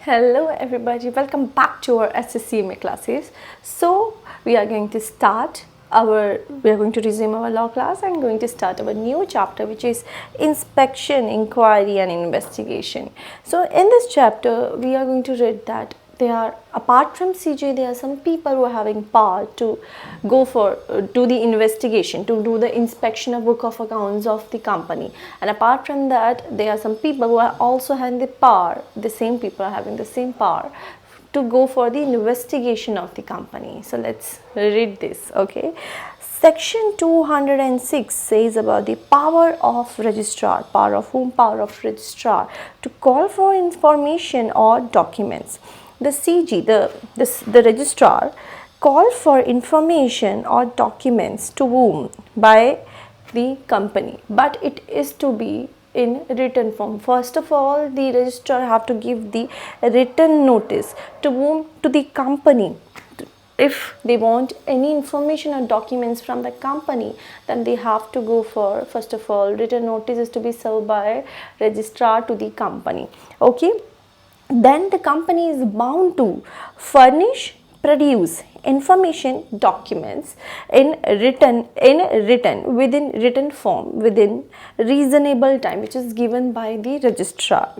Hello everybody, welcome back to our CMA classes. So we are going to resume our law class and going to start our new chapter, which is inspection, inquiry and investigation. So in this chapter we are going to read that apart from CJ, there are some people who are having power to go for do the investigation, to do the inspection of book of accounts of the company. And apart from that, there are some people who are also having the power, the same people are having the same power to go for the investigation of the company. So let's read this. Okay, section 206 says about the power of registrar. Power of whom? Power of registrar to call for information or documents. The CG, the registrar, call for information or documents to whom? By the company, but it is to be in written form. First of all, the registrar have to give the written notice to whom? To the company. If they want any information or documents from the company, then they have to go for, first of all, written notice is to be served by registrar to the company. Okay, then the company is bound to produce information documents in written within written form within reasonable time, which is given by the registrar.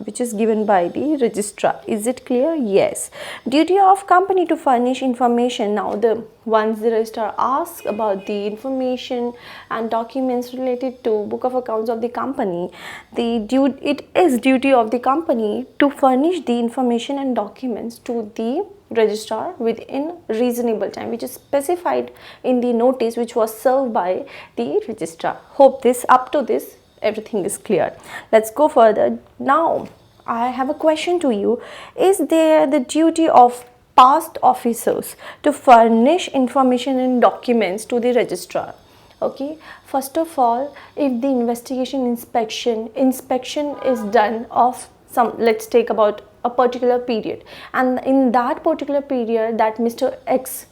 Is it clear? Yes. Duty of company to furnish information. Now once the registrar asks about the information and documents related to book of accounts of the company, it is duty of the company to furnish the information and documents to the registrar within reasonable time, which is specified in the notice which was served by the registrar. Hope up to this everything is clear. Let's go further. Now I have a question to you. Is there the duty of past officers to furnish information and documents to the registrar? Okay, first of all, if the investigation inspection is done of some, let's take about a particular period, and in that particular period that Mr. X,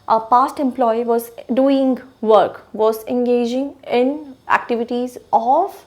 a past employee, was doing work, was engaging in activities of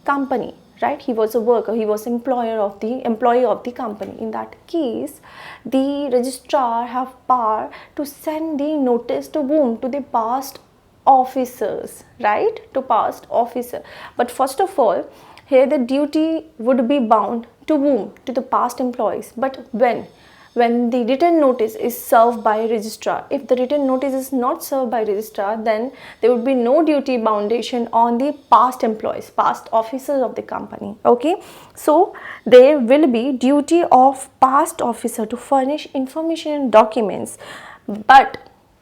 company, right? He was a worker, he was employee of the company. In that case, the registrar have power to send the notice to whom? To the past officers, right? To past officer. But first of all, here the duty would be bound to whom? To the past employees. But when the written notice is served by registrar, if the written notice is not served by registrar, then there would be no duty foundation on the past employees, past officers of the company. Okay, so there will be duty of past officer to furnish information and documents, but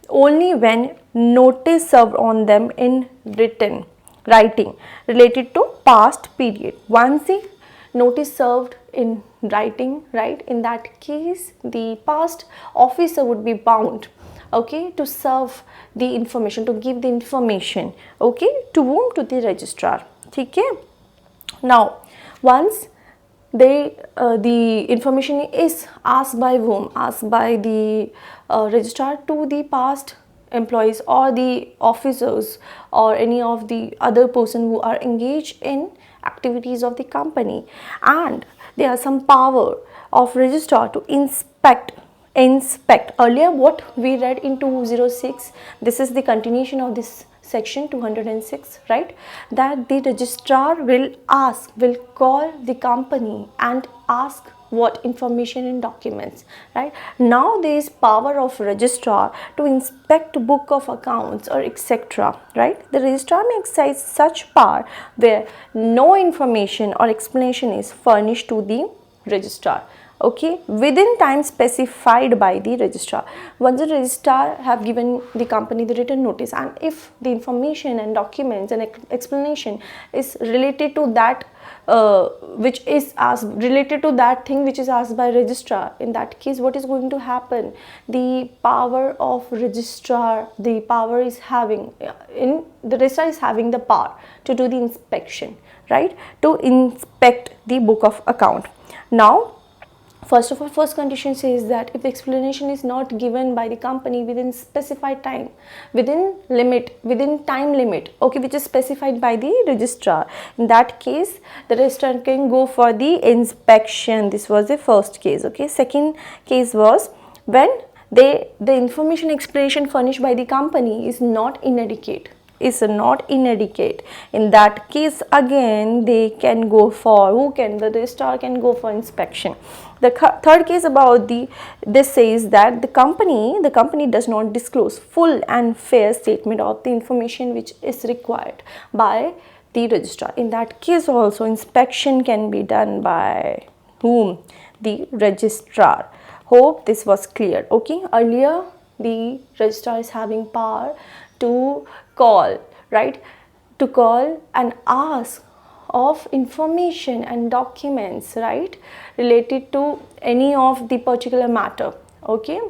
only when notice served on them in writing related to past period. Once the notice served in writing, right, in that case the past officer would be bound, okay, to serve the information, to give the information, okay, to whom? To the registrar. Okay. Now once the information is asked by whom? Asked by the registrar to the past employees or the officers or any of the other person who are engaged in activities of the company, and there are some power of registrar to inspect. Earlier what we read in 206, this is the continuation of this section 206, right? That the registrar will call the company and ask what information and documents, right? Now there is power of registrar to inspect book of accounts or etc., right? The registrar may exercise such power where no information or explanation is furnished to the registrar, okay, within time specified by the registrar. Once the registrar have given the company the written notice, and if the information and documents and explanation is related to that which is asked, related to that thing which is asked by registrar, in that case what is going to happen? The power of registrar, the power is having the registrar is having the power to do the inspection, right, to inspect the book of account. Now First of all, first condition says that if the explanation is not given by the company within specified time, within time limit, okay, which is specified by the registrar, in that case the registrar can go for the inspection. This was the first case. Okay, second case was when the information explanation furnished by the company is not inadequate. In that case, again they can go for, the registrar can go for inspection. The third case about this says that the company does not disclose full and fair statement of the information which is required by the registrar. In that case also, inspection can be done by whom? The registrar. Hope this was clear. Okay, earlier the registrar is having power to call, right, to call and ask of information and documents, right, related to any of the particular matter, okay,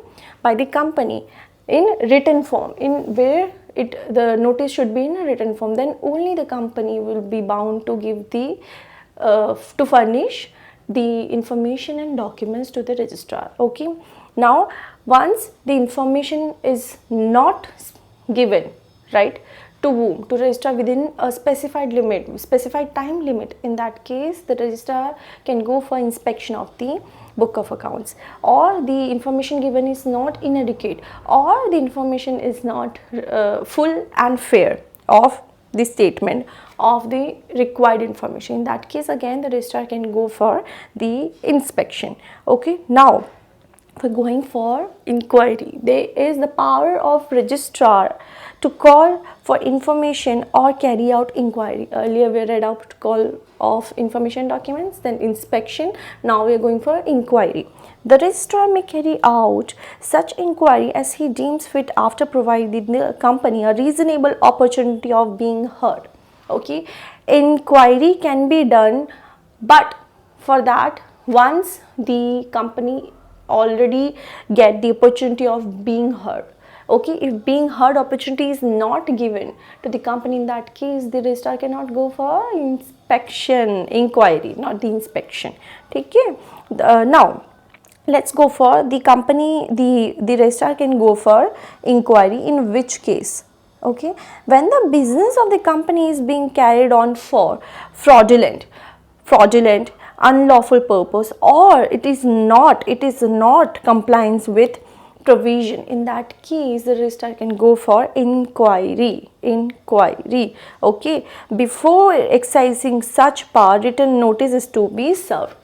by the company in written form, in where the notice should be in a written form. Then only the company will be bound to give the to furnish the information and documents to the registrar. Okay, now once the information is not given, right, to whom? To registrar within a specified time limit. In that case, the registrar can go for inspection of the book of accounts, or the information given is not inadequate, or the information is not full and fair of the statement of the required information. In that case, again the registrar can go for the inspection. Okay, now for going for inquiry, there is the power of registrar to call for information or carry out inquiry. Earlier we read out call of information documents, then inspection. Now we are going for inquiry. The registrar may carry out such inquiry as he deems fit after providing the company a reasonable opportunity of being heard. Okay, inquiry can be done, but for that, once the company already get the opportunity of being heard. Okay, if being heard opportunity is not given to the company, in that case the registrar cannot go for inquiry, not the inspection. Okay, now let's go for the company. The registrar can go for inquiry in which case? Okay, when the business of the company is being carried on for fraudulent, unlawful purpose, or it is not compliance with provision. In that case, the registrar can go for inquiry. Okay, before exercising such power, written notice is to be served.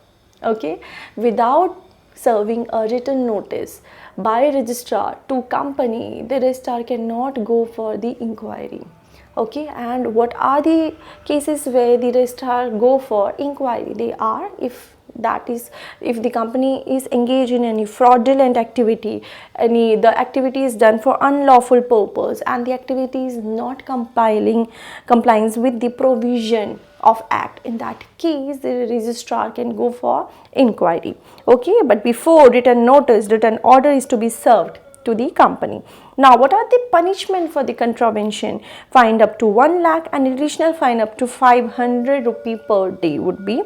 Okay, without serving a written notice by registrar to company, the registrar cannot go for the inquiry. Okay, and what are the cases where the registrar go for inquiry? They are if the company is engaged in any fraudulent activity, the activity is done for unlawful purpose, and the activity is not compliance with the provision of act. In that case, the registrar can go for inquiry. Okay, but before written order is to be served to the company. Now, what are the punishment for the contravention? Fine up to 1 lakh and additional fine up to 500 rupee per day would be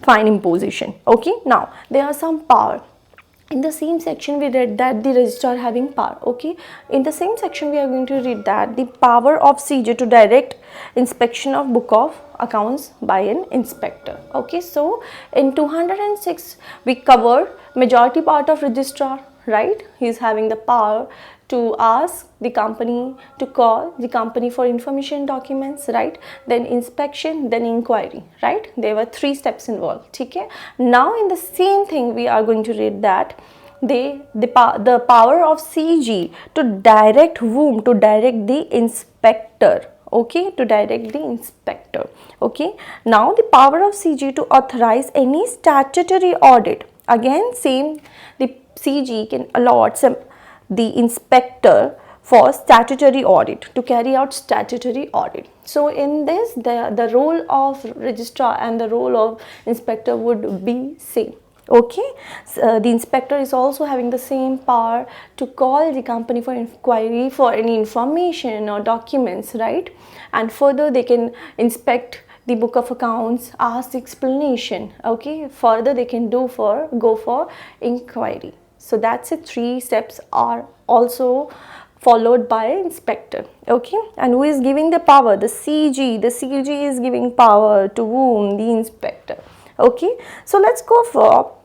fine imposition. Okay, now there are some power. In the same section we read that the registrar having power. Okay, in the same section we are going to read that the power of seizure to direct inspection of book of accounts by an inspector. Okay, so in 206 we covered majority part of registrar, right? He is having the power to ask the company, to call the company for information documents, right? Then inspection, then inquiry, right? There were 3 steps involved. Okay, now in the same thing we are going to read that the power of CG to direct whom? To direct the inspector. Okay, to direct the inspector. Okay, now the power of CG to authorize any statutory audit. Again, same, the CG can allot the inspector for statutory audit, to carry out statutory audit. So in this, the role of registrar and the role of inspector would be same. Okay, so, the inspector is also having the same power to call the company for inquiry for any information or documents, right? And further they can inspect the book of accounts asks explanation. Okay, further they can go for inquiry. So that's it. 3 steps are also followed by inspector. Okay, and who is giving the power? The CG. The CG is giving power to whom? The inspector. Okay, so let's go for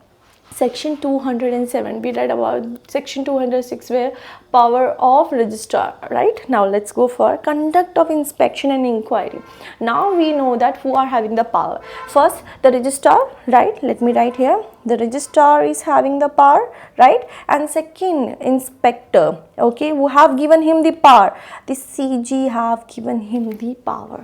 section 207. We read about section 206 where power of registrar, right? Now let's go for conduct of inspection and inquiry. Now we know that who are having the power. First, the registrar, right? Let me write here. The registrar is having the power, right? And second, inspector, okay, who have given him the power. The CG have given him the power.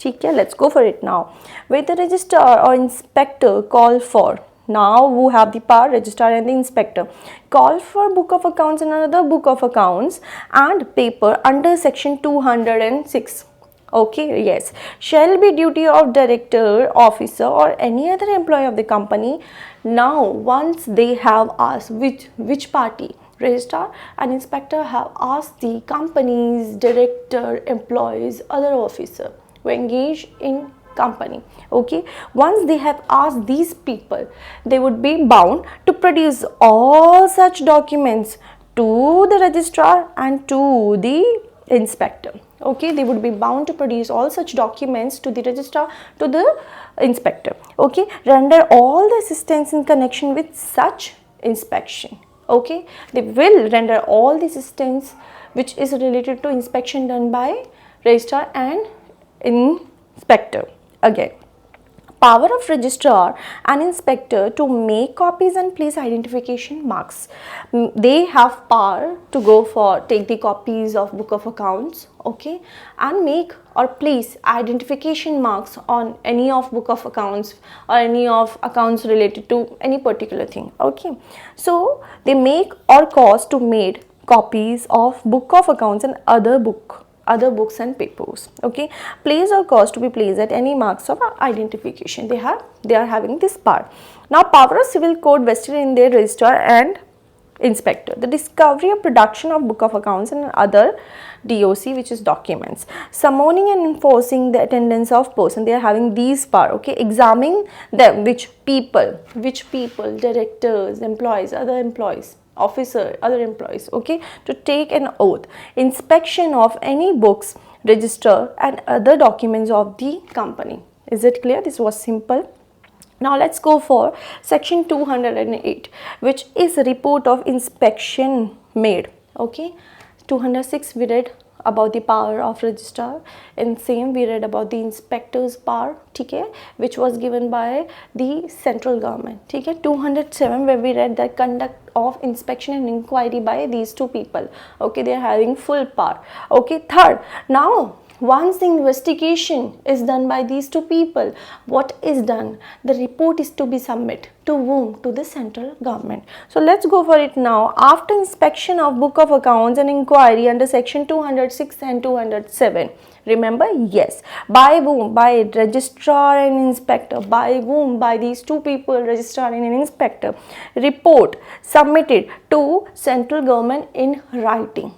Okay, let's go for it now. With the registrar or inspector call for, now who have the power? Registrar and the inspector. Call for book of accounts and another book of accounts and paper under section 206. Okay, yes. Shall be duty of director, officer or any other employee of the company. Now, once they have asked which party, registrar and inspector have asked the company's director, employees, other officer who engage in company. Okay, once they have asked these people, they would be bound to produce all such documents to the registrar and to the inspector. Okay, they would be bound to produce all such documents to the registrar, to the inspector. Okay, render all the assistance in connection with such inspection. Okay, they will render all the assistance which is related to inspection done by registrar and inspector. Again, power of registrar and inspector to make copies and place identification marks. They have power to go for take the copies of book of accounts, okay, and make or place identification marks on any of book of accounts or any of accounts related to any particular thing. Okay, so they make or cause to made copies of book of accounts and other books and papers. Okay, place or cause to be placed at any marks of identification. They are having this power. Now, power of civil code vested in their registrar and inspector. The discovery or production of book of accounts and other DOC, which is documents. Summoning and enforcing the attendance of person. They are having these power. Okay, examining them, which people, directors, employees, other employees, officer, other employees, okay, to take an oath. Inspection of any books, register and other documents of the company. Is it clear? This was simple. Now let's go for section 208, which is a report of inspection made. Okay, 206 we read about the power of registrar, and same we read about the inspector's power, okay, which was given by the central government. Okay, 207 where we read that conduct of inspection and inquiry by these two people. Okay, they are having full power. Okay, third, now once the investigation is done by these two people, what is done? The report is to be submitted to whom? To the central government. So let's go for it now. After inspection of book of accounts and inquiry under section 206 and 207. Remember? Yes. By whom? By registrar and inspector. By whom? By these two people, registrar and inspector. Report submitted to central government in writing.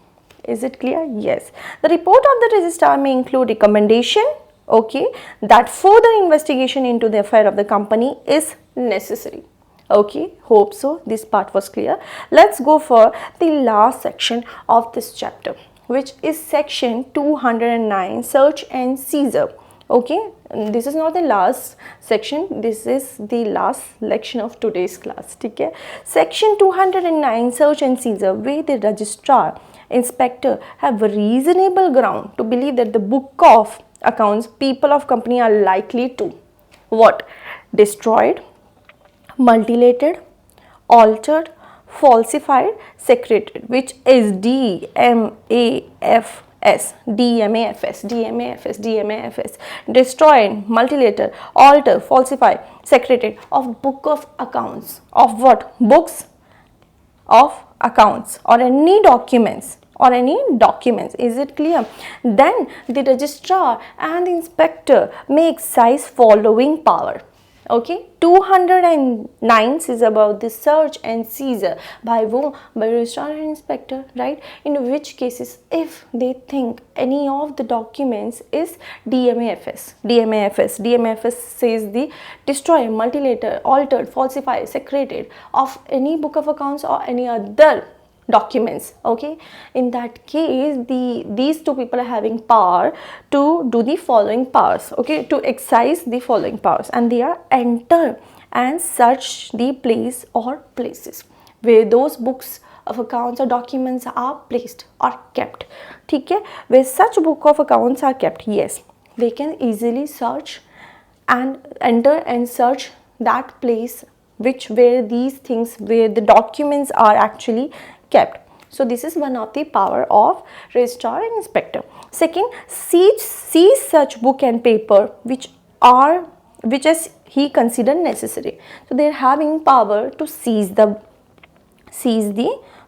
Is it clear? Yes. The report of the registrar may include recommendation, okay, that further investigation into the affair of the company is necessary. Okay, hope so. This part was clear. Let's go for the last section of this chapter, which is section 209, search and seizure. Okay, this is not the last section, this is the last lection of today's class. Okay, section 209, search and seizure, where the registrar, inspector have reasonable ground to believe that the book of accounts, people of company are likely to what? Destroyed, mutilated, altered, falsified, secreted, which is DMAFS, destroyed, mutilated, altered, falsified, secreted of book of accounts. Of what? Books of accounts or any documents. Is it clear? Then the registrar and the inspector may exercise following power. Okay, 209 is about the search and seizure by whom? By registrar and inspector, right? In which cases, if they think any of the documents is DMAFS says the destroy, multilater, altered, falsified, secreted of any book of accounts or any other documents. Okay, in that case these two people are having power to do the following powers, okay, to exercise the following powers, and they are enter and search the place or places where those books of accounts or documents are placed or kept. Okay, where such book of accounts are kept, yes, they can easily search and enter and search that place where these things, where the documents are actually kept. So this is one of the power of registrar and inspector. Second, seize such book and paper which as he consider necessary. So they are having power to seize the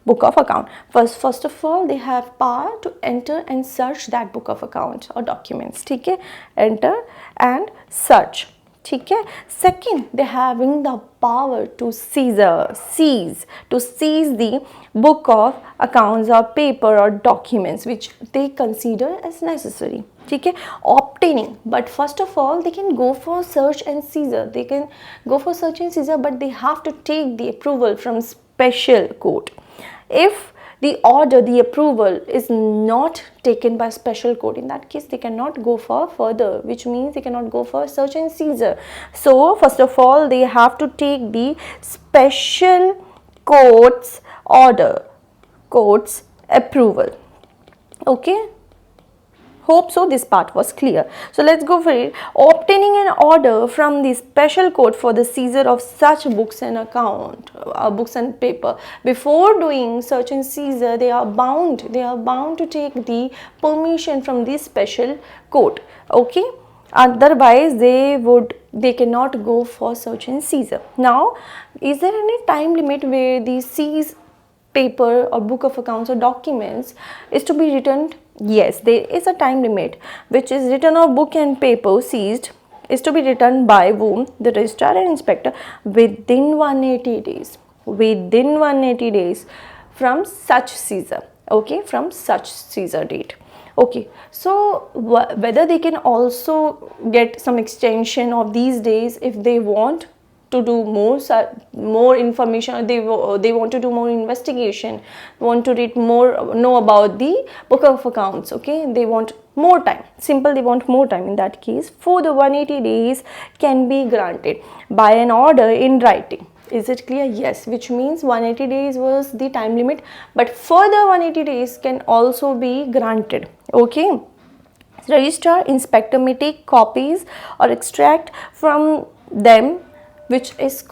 book of account. First of all, they have power to enter and search that book of account or documents. Okay, enter and search. Okay. Second, they having the power to seize the book of accounts or paper or documents which they consider as necessary. Okay, obtaining, but first of all they can go for search and seizure. They can go for search and seizure, but they have to take the approval from special court. If the order, the approval is not taken by special court, in that case they cannot go for further, which means they cannot go for search and seizure. So first of all they have to take the special court's order, court's approval. Okay, hope so this part was clear. So let's go for it. Obtaining an order from the special court for the seizure of such books and books and paper. Before doing search and seizure, they are bound to take the permission from the special court. Okay, otherwise they cannot go for search and seizure. Now, is there any time limit where the seize paper or book of accounts or documents is to be returned? Yes, there is a time limit, which is return of book and paper seized is to be returned by whom? The registrar and inspector within 180 days. Within 180 days from such seizure. Okay, from such seizure date. Okay, so whether they can also get some extension of these days if they want to do more information, they want to do more investigation, want to read more, know about the book of accounts. Okay, they want more time, simple, they want more time. In that case, for the 180 days can be granted by an order in writing. Is it clear? Yes, which means 180 days was the time limit, but further 180 days can also be granted. Okay, registrar, inspector may take copies or extract from them which is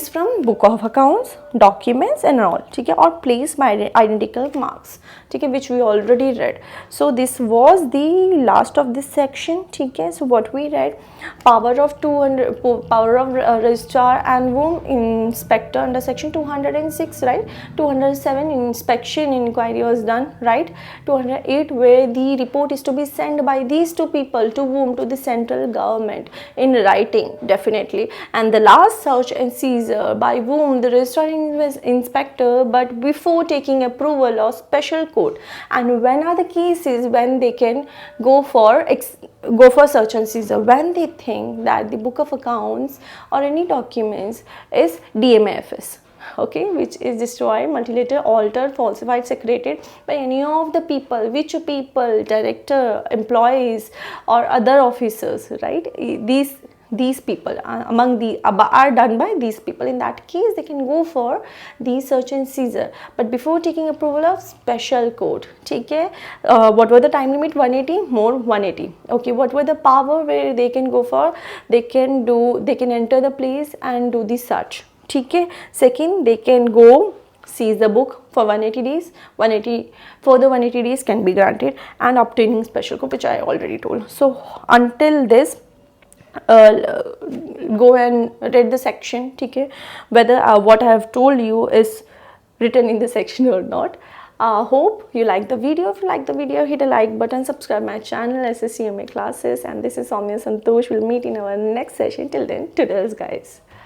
from book of accounts, documents and all, okay, or place by identical marks, okay, which we already read. So this was the last of this section. Okay, so what we read, power of registrar and whom? Inspector under section 206, right? 207, inspection inquiry was done, right? 208, where the report is to be sent by these two people to whom? To the central government in writing, definitely. And the last search and seizure by whom? The registrar and inspector, but before taking approval of special court. And when are the cases when they can go for search and seizure? When they think that the book of accounts or any documents is DMAFS, okay, which is destroyed, mutilated, altered, falsified, secreted by any of the people. Which people? Director, employees or other officers, right? These people are done by these people. In that case, they can go for the search and seizure, but before taking approval of special court. Okay, what were the time limit? 180, more 180. Okay, what were the power where they can go for? They can enter the place and do the search. Okay, second, they can go seize the book for 180 days. Further 180 days can be granted, and obtaining special court, which I already told. So until this, go and read the section, okay, whether what I have told you is written in the section or not. Hope you like the video. If you like the video, hit a like button, subscribe my channel as CMA classes, and this is Soumya Santosh. We'll meet in our next session. Till then, toodles guys.